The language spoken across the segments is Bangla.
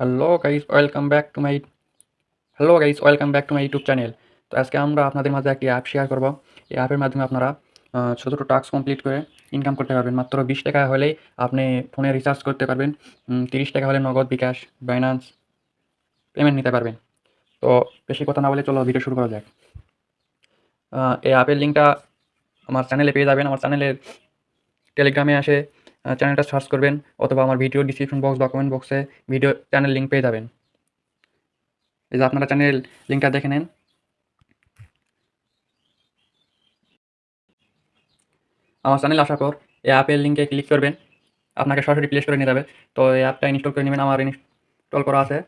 Hello guys, welcome back to my YouTube channel. তো আজকে আমরা আপনাদের মাঝে একটি অ্যাপ শেয়ার করব। এই অ্যাপের মাধ্যমে আপনারা ছোটো ছোটো টাস্ক কমপ্লিট করে ইনকাম করতে পারবেন। মাত্র 20 টাকা হলেই আপনি ফোনে রিচার্জ করতে পারবেন। 30 টাকা হলে নগদ, বিকাশ, বাইন্যান্স পেমেন্ট নিতে পারবেন। তো বেশি কথা না বলে চলো ভিডিও শুরু করা যাক। এই অ্যাপের লিঙ্কটা আমার চ্যানেলে পেয়ে যাবেন। আমার চ্যানেলের টেলিগ্রামে আসে চ্যানেলটা সার্চ করবেন, অথবা আমার ভিডিও ডিসক্রিপশন বক্স বা কমেন্ট বক্সে ভিডিও চ্যানেল লিঙ্ক পেয়ে যাবেন। এই যে আপনারা চ্যানেল লিঙ্কটা দেখে নেন। আমার চ্যানেলে আসার পর এই অ্যাপের লিঙ্কে ক্লিক করবেন, আপনাকে সরাসরি প্লে স্টোরে নিয়ে যাবে। তো এই অ্যাপটা ইনস্টল করে নেবেন। আমার ইনস্টল করা আছে,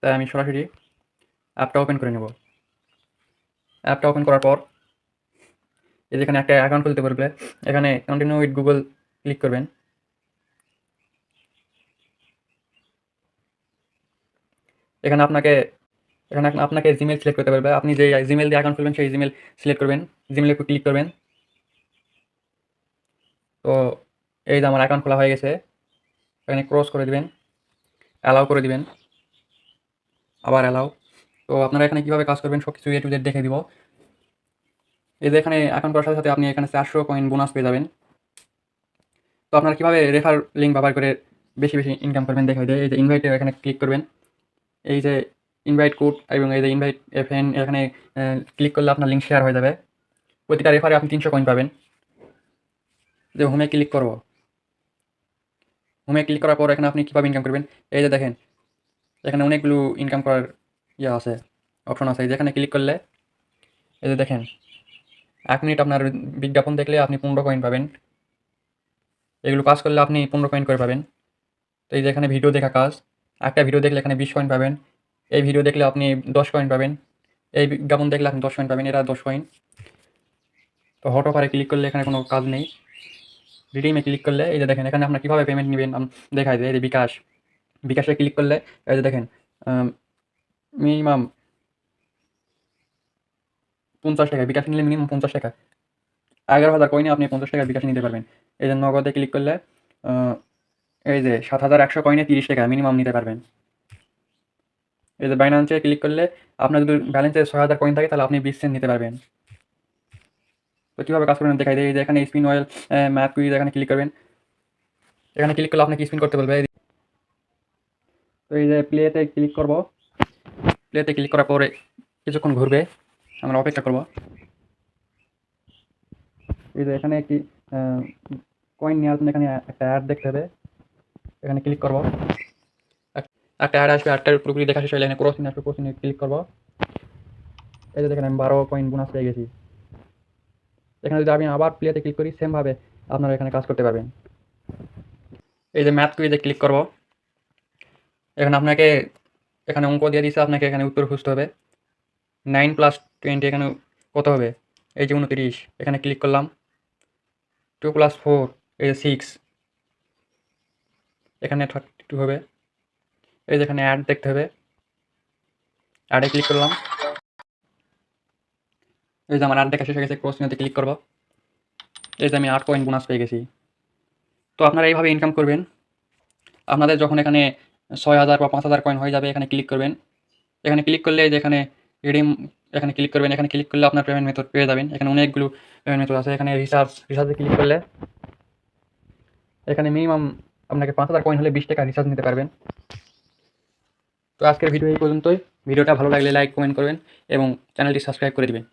তাই আমি সরাসরি অ্যাপটা ওপেন করে নেব। অ্যাপটা ওপেন করার পর এই যেখানে একটা অ্যাকাউন্ট খুলতে পারবে, এখানে কন্টিনিউ উইথ গুগল ক্লিক করবেন। এখানে আপনাকে আপনাকে জিমেল সিলেক্ট করতে পারবে। আপনি যে জিমেল দিয়ে অ্যাকাউন্ট খুলবেন সেই জিমেল সিলেক্ট করবেন, জিমেলে একটু ক্লিক করবেন। তো এই যে আমার অ্যাকাউন্ট খোলা হয়ে গেছে, এখানে ক্রস করে দিবেন, অ্যালাউ করে দিবেন, আবার অ্যালাউ। তো আপনারা এখানে কীভাবে কাজ করবেন সব কিছু এ টু জেড দেখে দিব। এই যে এখানে অ্যাকাউন্ট করার সাথে সাথে আপনি এখানে 400 কয়েন বোনাস পেয়ে যাবেন। তো আপনারা কীভাবে রেফার লিঙ্ক ব্যবহার করে বেশি বেশি ইনকাম করবেন দেখাই দেয়। এই যে ইনভাইটে এখানে ক্লিক করবেন, এই যে ইনভাইট কোড এবং এই যে ইনভাইট ফ্রেন্ড, এখানে ক্লিক করলে আপনার লিঙ্ক শেয়ার হয়ে যাবে। প্রতিটা রেফারে আপনি 300 কয়েন পাবেন। যে হোমে ক্লিক করব, হোমে ক্লিক করার পর এখানে আপনি কীভাবে ইনকাম করবেন, এই যে দেখেন এখানে অনেকগুলো ইনকাম করার আছে, অপশন আছে। এই যে এখানে ক্লিক করলে এই যে দেখেন 1 মিনিট আপনার বিজ্ঞাপন দেখলে আপনি 15 কয়েন পাবেন। এগুলো কাজ করলে আপনি 15 কয়েন করে পাবেন। তো এই যে এখানে ভিডিও দেখা কাজ, একটা ভিডিও দেখলে এখানে 20 কয়েন পাবেন। এই ভিডিও দেখলে আপনি 10 কয়েন পাবেন। এই বিজ্ঞাপন দেখলে আপনি 10 কয়েন পাবেন, এরা 10 কয়েন। তো হট অফারে ক্লিক করলে এখানে কোনো কাজ নেই। রিডিমে ক্লিক করলে এই যে দেখেন এখানে আপনার কীভাবে পেমেন্ট নেবেন দেখায় যায়। এই যে বিকাশে ক্লিক করলে এই যে দেখেন মিনিমাম 50 টাকা, বিকাশ নিলে মিনিমাম 50 টাকা, 11,000 কয়েনে আপনি 50 টাকার বিকাশ নিতে পারবেন। এই যে নগদে ক্লিক করলে এই যে 7,100 কয়েনে 30 টাকা মিনিমাম নিতে পারবেন। এই যে বাইন্যান্সে ক্লিক করলে আপনার যদি ব্যালেন্সে 6,000 কয়েন থাকে তাহলে আপনি 20 সেন্ট নিতে পারবেন। তো কীভাবে কাজ করবেন দেখাই দেয়। এই যে এখানে স্পিন অয়েল ম্যাপ কুইজ, এখানে ক্লিক করবেন। এখানে ক্লিক করলে আপনাকে স্পিন করতে বলবে। তো এই যে প্লেতে ক্লিক করব, প্লেতে ক্লিক করার পরে কিছুক্ষণ ঘুরবে, আমরা অপেক্ষা করব। এই যে এখানে একটি কয়েন নেওয়ার জন্য এখানে একটা অ্যাড দেখতে হবে, এখানে ক্লিক করব। একটা অ্যাড আসবে, অ্যাডটার পুরোপুরি দেখা শেষ হলে এখানে ক্রস আসবে, ক্রস ক্লিক করব। এই যে দেখেন আমি 12 কয়েন বোনাস পেয়ে গেছি। এখানে যদি আমি আবার প্লেতে ক্লিক করি, সেমভাবে আপনারা এখানে কাজ করতে পারবেন। এই যে ম্যাথ কুইজে ক্লিক করব, এখানে আপনাকে এখানে অঙ্ক দিয়ে দিচ্ছে, আপনাকে এখানে উত্তর খুঁজতে হবে। 9 + 20 এখানে কত হবে, এই যে 29, এখানে ক্লিক করলাম। 2 + 4 এই যে 6, এখানে 32 হবে। এই যে এখানে অ্যাড দেখতে হবে, অ্যাডে ক্লিক করলাম। এই যে আমার অ্যাড দেখা শেষ হয়ে গেছে, ক্রস চিহ্নতে ক্লিক করব। এই যে আমি 8 কয়েন বোনাস পেয়ে গেছি। তো আপনারা এইভাবে ইনকাম করবেন। আপনাদের যখন এখানে 6,000 বা 5,000 কয়েন হয়ে যাবে, এখানে ক্লিক করবেন। এখানে ক্লিক করলে এই যে এখানে রিডিম, এখানে ক্লিক করবেন। এখানে ক্লিক করলে আপনার পেমেন্ট মেথড পেয়ে যাবেন। এখানে অনেকগুলো পেমেন্ট মেথড আছে। এখানে রিচার্জে ক্লিক করলে এখানে মিনিমাম আপনাকে 5,000 কয়েন হলে 20 টাকা রিচার্জ নিতে পারবেন। তো আজকের ভিডিও এই পর্যন্তই। ভিডিওটা ভালো লাগলে লাইক কমেন্ট করবেন এবং চ্যানেলটি সাবস্ক্রাইব করে দিবেন।